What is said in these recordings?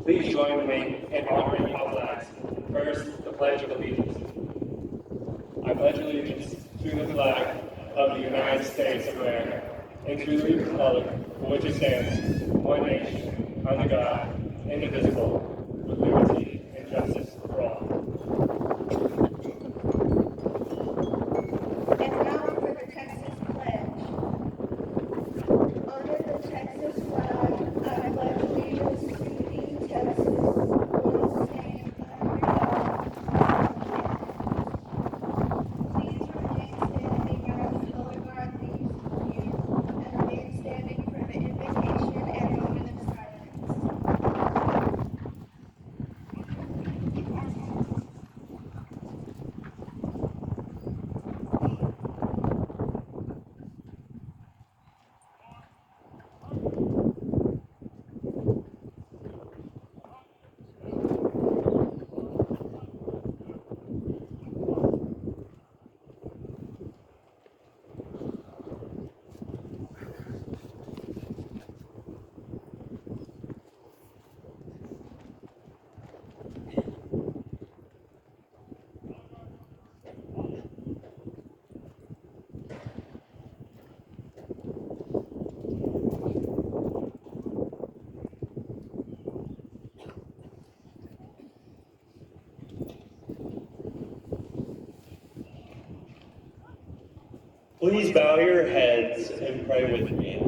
Please join me in honoring our flags. First, the Pledge of Allegiance. I pledge allegiance to the flag of the United States of America and to the republic for which it stands, one nation, under God, indivisible, with liberty and justice for all. And now for the Texas Pledge. Under the Texas flag, I pledge allegiance to thee, Texas, one state, under God. Please remain standing as color guard leaves you, and remain standing for the invocation and moment of silence. Please bow your heads and pray with me.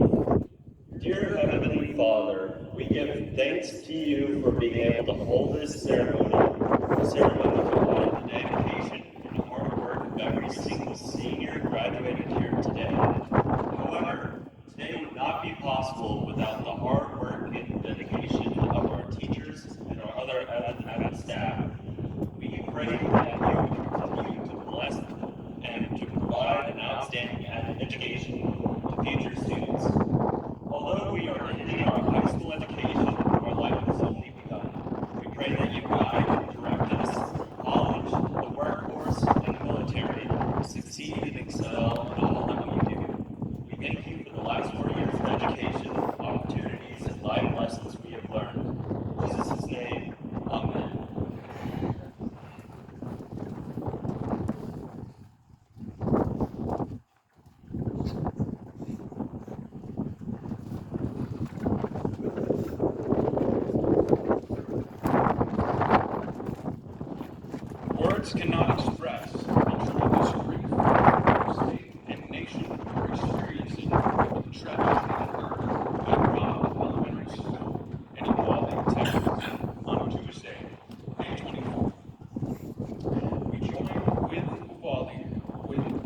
Dear Heavenly Father, we give thanks to you for being able to hold this ceremony, a ceremony to honor the dedication and hard work of every single senior graduating here today. However, today would not be possible without the hard work and dedication of our teachers and our other added staff. We pray that you continue to bless them and to provide an outstanding education to future students. Although we are ending our high school education, our life has only begun. We pray that you guide and direct us, college, the workforce, and the military to succeed and excel in all that we do. We thank you for the last 4 years of education, opportunities, and life lessons we have learned. In Jesus' name, amen. Words cannot express the tremendous grief our state and nation are experiencing with the tragedy that occurred at Robb Elementary School in Uvalde, Texas, on Tuesday, May 24th. We join with Uvalde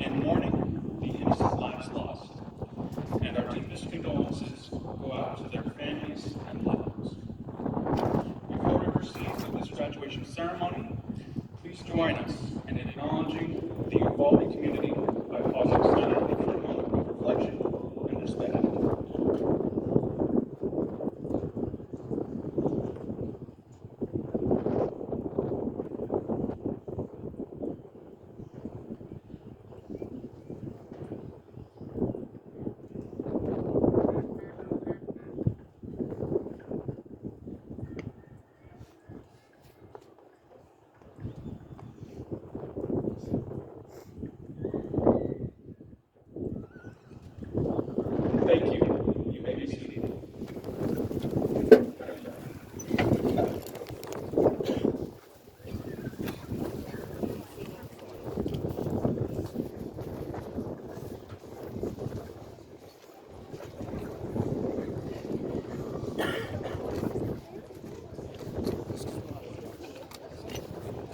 in mourning the innocent lives lost, and our deepest condolences go out to their families and loved ones. Before we proceed with this graduation ceremony, please join us in acknowledging the Uvalde community by pausing silently for a moment of reflection and respect. Thank you. You may be seated.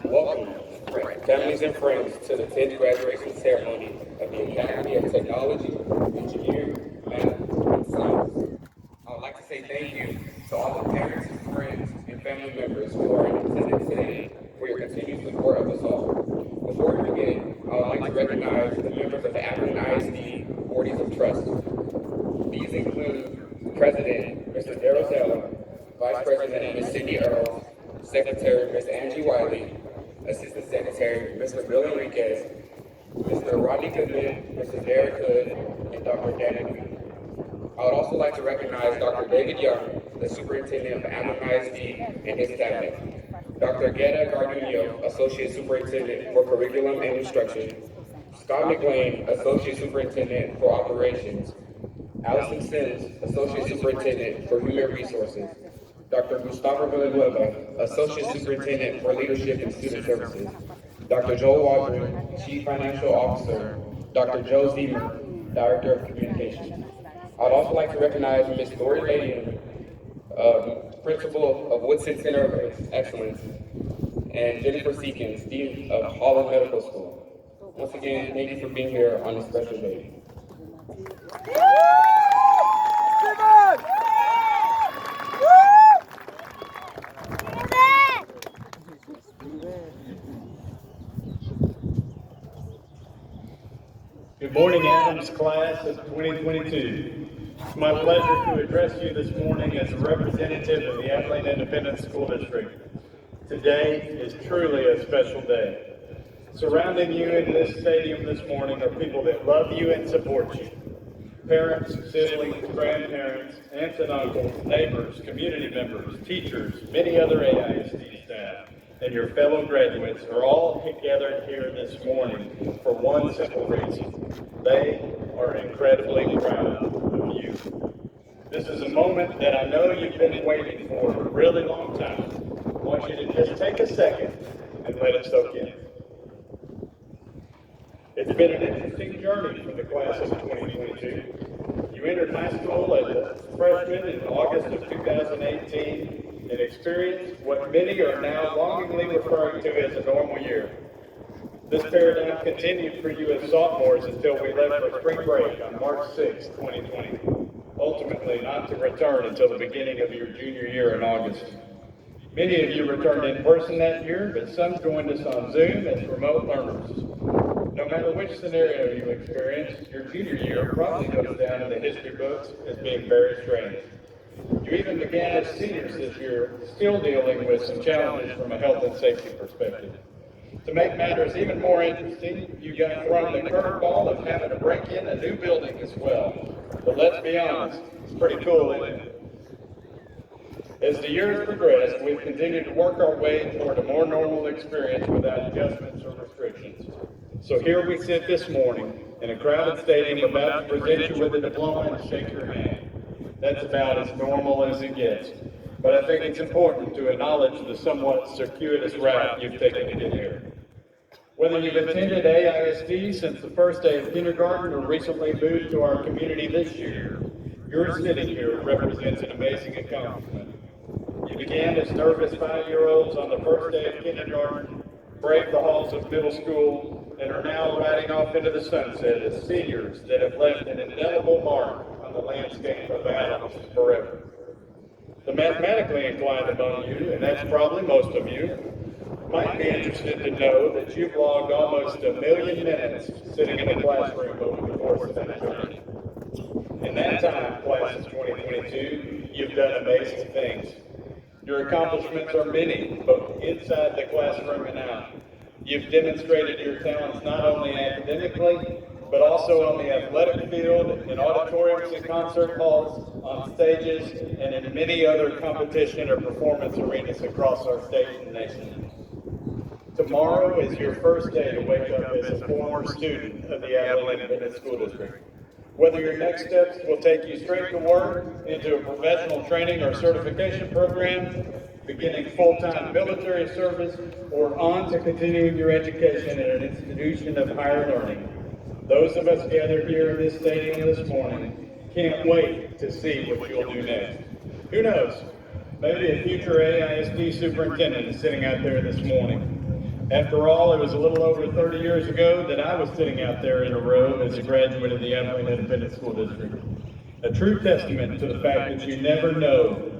Welcome, families and friends, to the 10th graduation ceremony of the Academy of Technology, Engineering, Math, and Science. I would like to say thank you to all the parents, friends, and family members who are in attendance today for your continued support of us all. Before we begin, I would like to recognize the members of the Akron ISD Boards of Trust. These include President Mr. Darrell Taylor, Vice President Ms. Sydney Earls, Secretary Ms. Angie Wiley, Assistant Secretary Mr. Bill Enriquez, Mr. Rodney Goodman, Mr. Derek Hood, and Dr. Daniel Green. I I would also like to recognize Dr. David Young, the superintendent of Amherst ISD, and his cabinet. Dr. Guetta Garduno, associate superintendent for curriculum and instruction. Scott McLean, associate superintendent for operations. Allison Sims, associate superintendent for human resources. Dr. Gustavo Villanueva, associate superintendent for leadership and student services. Dr. Joel Waldron, chief financial officer. Dr. Joe Ziemer, director of communications. I'd also like to recognize Ms. Lori Ladian, principal of Woodson Center of Excellence, and Jennifer Seekins, dean of Holland Medical School. Once again, thank you for being here on this special day. Good morning, Adams class of 2022. It's my pleasure to address you this morning as a representative of the Abilene Independent School District. Today is truly a special day. Surrounding you in this stadium this morning are people that love you and support you. Parents, siblings, grandparents, aunts and uncles, neighbors, community members, teachers, many other AISD staff, and your fellow graduates are all gathered here this morning for one simple reason. They are incredibly proud of you. This is a moment that I know you've been waiting for a really long time. I want you to just take a second and let it soak in. It's been an interesting journey for the class of 2022. You entered high school as a freshman in August of 2018 and experienced what many are now longingly referring to as a normal year. This paradigm continued for you as sophomores until we left for spring break on March 6, 2020, ultimately not to return until the beginning of your junior year in August. Many of you returned in person that year, but some joined us on Zoom as remote learners. No matter which scenario you experienced, your junior year probably goes down in the history books as being very strange. You even began as seniors this year, still dealing with some challenges from a health and safety perspective. To make matters even more interesting, you got thrown the curveball of having to break in a new building as well. But let's be honest, it's pretty cool, isn't it? As the years progressed, we've continued to work our way toward a more normal experience without adjustments or restrictions. So here we sit this morning in a crowded stadium about to present you with a diploma and shake your hand. That's about as normal as it gets. But I think it's important to acknowledge the somewhat circuitous route you've taken to get here. Whether you've attended AISD since the first day of kindergarten or recently moved to our community this year, your sitting here represents an amazing accomplishment. You began as nervous 5-year-olds on the first day of kindergarten, braved the halls of middle school, and are now riding off into the sunset as seniors that have left an indelible mark on the landscape of Adams forever. The mathematically inclined among you, and that's probably most of you, might be interested to know that you've logged almost 1 million minutes sitting in the classroom over the course of that journey. In that time, class of 2022, you've done amazing things. Your accomplishments are many, both inside the classroom and out. You've demonstrated your talents not only academically, but also on the athletic field, in auditoriums and concert halls, on stages, and in many other competition or performance arenas across our state and nation. Tomorrow is your first day to wake up as a former student of the Abilene Independent School District. Whether your next steps will take you straight to work, into a professional training or certification program, beginning full-time military service, or on to continuing your education at an institution of higher learning, those of us gathered here in this stadium this morning can't wait to see what you'll do next. Who knows? Maybe a future AISD superintendent is sitting out there this morning. After all, it was a little over 30 years ago that I was sitting out there in a row as a graduate of the Abilene Independent School District. A true testament to the fact that you never know